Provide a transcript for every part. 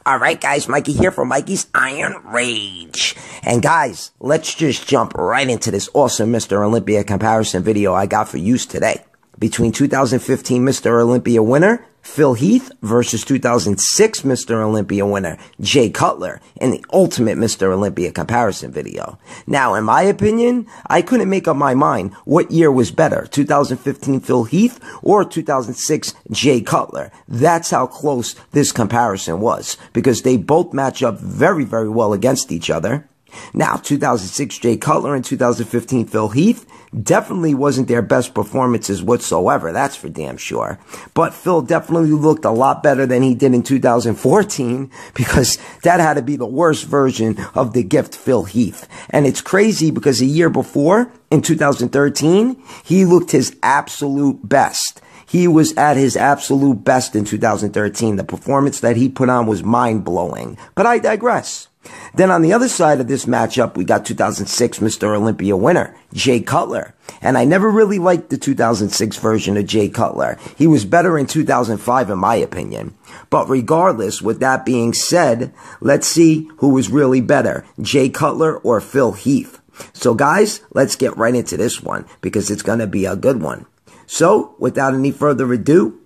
Alright guys, Mikey here for Mikey's Iron Rage. And guys, let's just jump right into this awesome Mr. Olympia comparison video I got for use today. Between 2015 Mr. Olympia winner Phil Heath versus 2006 Mr. Olympia winner Jay Cutler in the ultimate Mr. Olympia comparison video. Now, in my opinion, I couldn't make up my mind what year was better, 2015 Phil Heath or 2006 Jay Cutler. That's how close this comparison was, because they both match up very, very well against each other. Now, 2006 Jay Cutler and 2015 Phil Heath definitely wasn't their best performances whatsoever, that's for damn sure. But Phil definitely looked a lot better than he did in 2014, because that had to be the worst version of the gift Phil Heath. And it's crazy because a year before, in 2013, he looked his absolute best. He was at his absolute best in 2013. The performance that he put on was mind-blowing. But I digress. Then on the other side of this matchup, we got 2006 Mr. Olympia winner, Jay Cutler. And I never really liked the 2006 version of Jay Cutler. He was better in 2005 in my opinion. But regardless, with that being said, let's see who was really better, Jay Cutler or Phil Heath. So guys, let's get right into this one, because it's going to be a good one. So, without any further ado,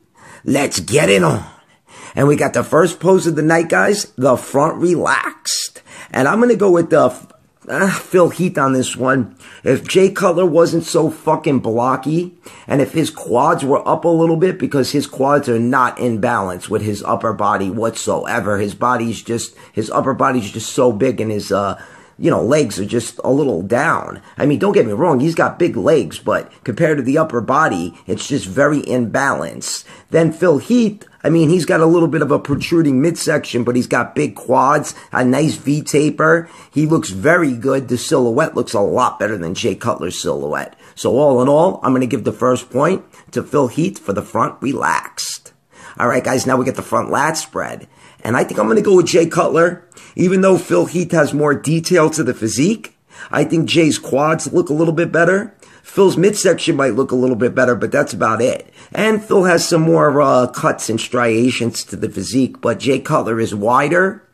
let's get it on. And we got the first pose of the night, guys, the front relaxed. And I'm going to go with the Phil Heath on this one. If Jay Cutler wasn't so fucking blocky, and if his quads were up a little bit, because his quads are not in balance with his upper body whatsoever. His upper body's just so big, and his, legs are just a little down. I mean, don't get me wrong, he's got big legs, but compared to the upper body, it's just very imbalanced. Then Phil Heath, I mean, he's got a little bit of a protruding midsection, but he's got big quads, a nice V-taper. He looks very good. The silhouette looks a lot better than Jay Cutler's silhouette. So all in all, I'm going to give the first point to Phil Heath for the front relaxed. All right, guys, now we get the front lat spread. And I think I'm going to go with Jay Cutler. Even though Phil Heath has more detail to the physique, I think Jay's quads look a little bit better. Phil's midsection might look a little bit better, but that's about it. And Phil has some more cuts and striations to the physique, but Jay Cutler is wider.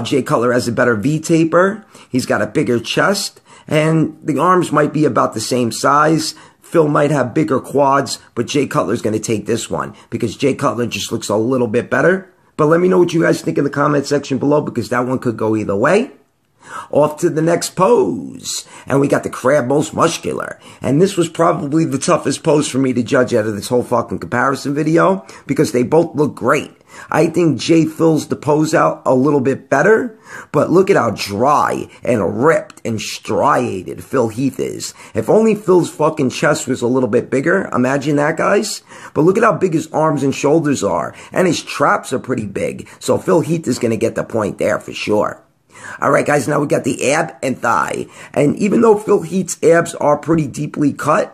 Jay Cutler has a better V-taper. He's got a bigger chest, and the arms might be about the same size. Phil might have bigger quads, but Jay Cutler's going to take this one, because Jay Cutler just looks a little bit better. But let me know what you guys think in the comment section below, because that one could go either way. Off to the next pose. And we got the crab most muscular. And this was probably the toughest pose for me to judge out of this whole fucking comparison video, because they both look great. I think Jay fills the pose out a little bit better, but look at how dry and ripped and striated Phil Heath is. If only Phil's fucking chest was a little bit bigger, imagine that, guys. But look at how big his arms and shoulders are, and his traps are pretty big, so Phil Heath is going to get the point there for sure. Alright guys, now we got the ab and thigh. And even though Phil Heath's abs are pretty deeply cut,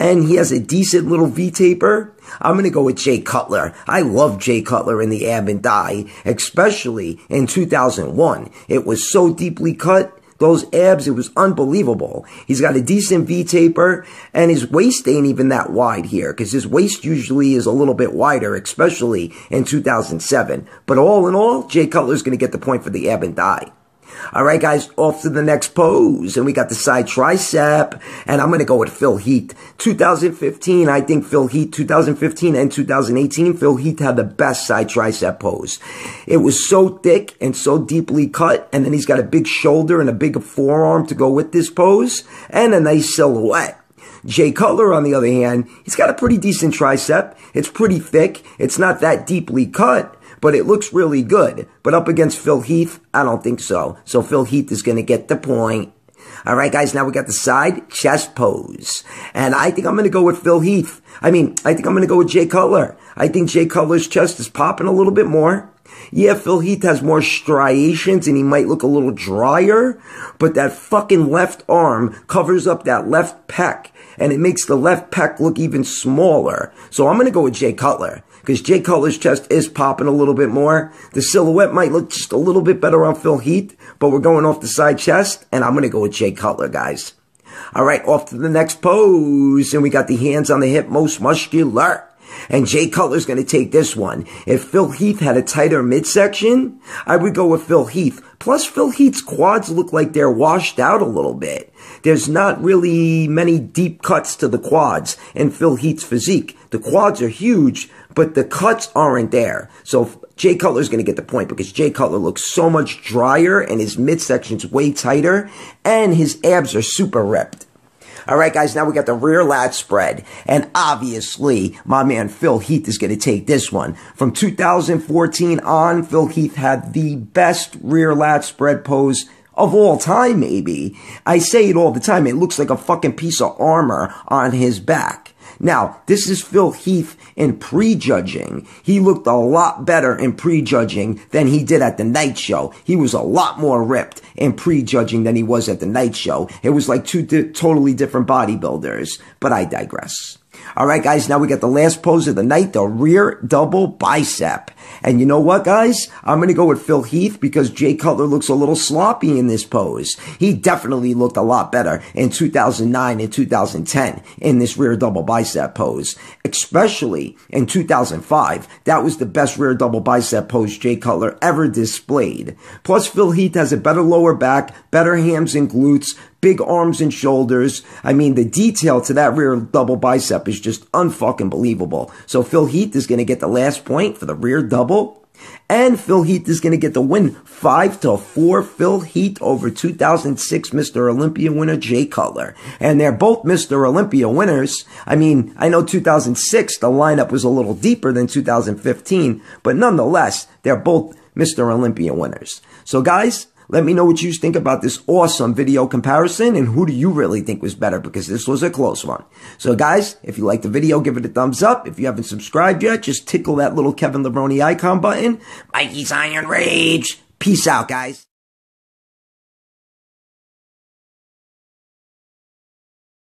and he has a decent little V-taper, I'm going to go with Jay Cutler. I love Jay Cutler in the ab and thigh, especially in 2001. It was so deeply cut. Those abs, it was unbelievable. He's got a decent V-taper, and his waist ain't even that wide here, because his waist usually is a little bit wider, especially in 2007. But all in all, Jay Cutler's going to get the point for the ab and thigh. Alright guys, off to the next pose, and we got the side tricep, and I'm going to go with Phil Heath. 2015, I think Phil Heath, 2015 and 2018, Phil Heath had the best side tricep pose. It was so thick and so deeply cut, and then he's got a big shoulder and a big forearm to go with this pose, and a nice silhouette. Jay Cutler, on the other hand, he's got a pretty decent tricep. It's pretty thick. It's not that deeply cut, but it looks really good. But up against Phil Heath, I don't think so. So Phil Heath is going to get the point. Alright guys, now we got the side chest pose. And I think I'm going to go with Phil Heath. I think I'm going to go with Jay Cutler. I think Jay Cutler's chest is popping a little bit more. Yeah, Phil Heath has more striations and he might look a little drier, but that fucking left arm covers up that left pec, and it makes the left pec look even smaller. So I'm going to go with Jay Cutler, because Jay Cutler's chest is popping a little bit more. The silhouette might look just a little bit better on Phil Heath, but we're going off the side chest, and I'm going to go with Jay Cutler, guys. All right, off to the next pose, and we got the hands on the hip most muscular. And Jay Cutler's going to take this one. If Phil Heath had a tighter midsection, I would go with Phil Heath. Plus, Phil Heath's quads look like they're washed out a little bit. There's not really many deep cuts to the quads in Phil Heath's physique. The quads are huge, but the cuts aren't there. So Jay Cutler's going to get the point because Jay Cutler looks so much drier and his midsection's way tighter and his abs are super ripped. All right, guys, now we got the rear lat spread. And obviously, my man Phil Heath is going to take this one. From 2014 on, Phil Heath had the best rear lat spread pose of all time, maybe. I say it all the time. It looks like a fucking piece of armor on his back. Now, this is Phil Heath in prejudging. He looked a lot better in prejudging than he did at the night show. He was a lot more ripped in prejudging than he was at the night show. It was like two totally different bodybuilders, but I digress. All right, guys, now we got the last pose of the night, the rear double bicep. And you know what, guys? I'm going to go with Phil Heath because Jay Cutler looks a little sloppy in this pose. He definitely looked a lot better in 2009 and 2010 in this rear double bicep pose, especially in 2005. That was the best rear double bicep pose Jay Cutler ever displayed. Plus, Phil Heath has a better lower back, better hams and glutes, big arms and shoulders. I mean, the detail to that rear double bicep is just unfucking believable. So Phil Heath is going to get the last point for the rear double. And Phil Heath is going to get the win 5-4. Phil Heath over 2006 Mr. Olympia winner Jay Cutler. And they're both Mr. Olympia winners. I mean, I know 2006, the lineup was a little deeper than 2015. But nonetheless, they're both Mr. Olympia winners. So guys, let me know what you think about this awesome video comparison and who do you really think was better because this was a close one. So guys, if you liked the video, give it a thumbs up. If you haven't subscribed yet, just tickle that little Kevin Lebroni icon button. Mikey's Iron Rage. Peace out, guys.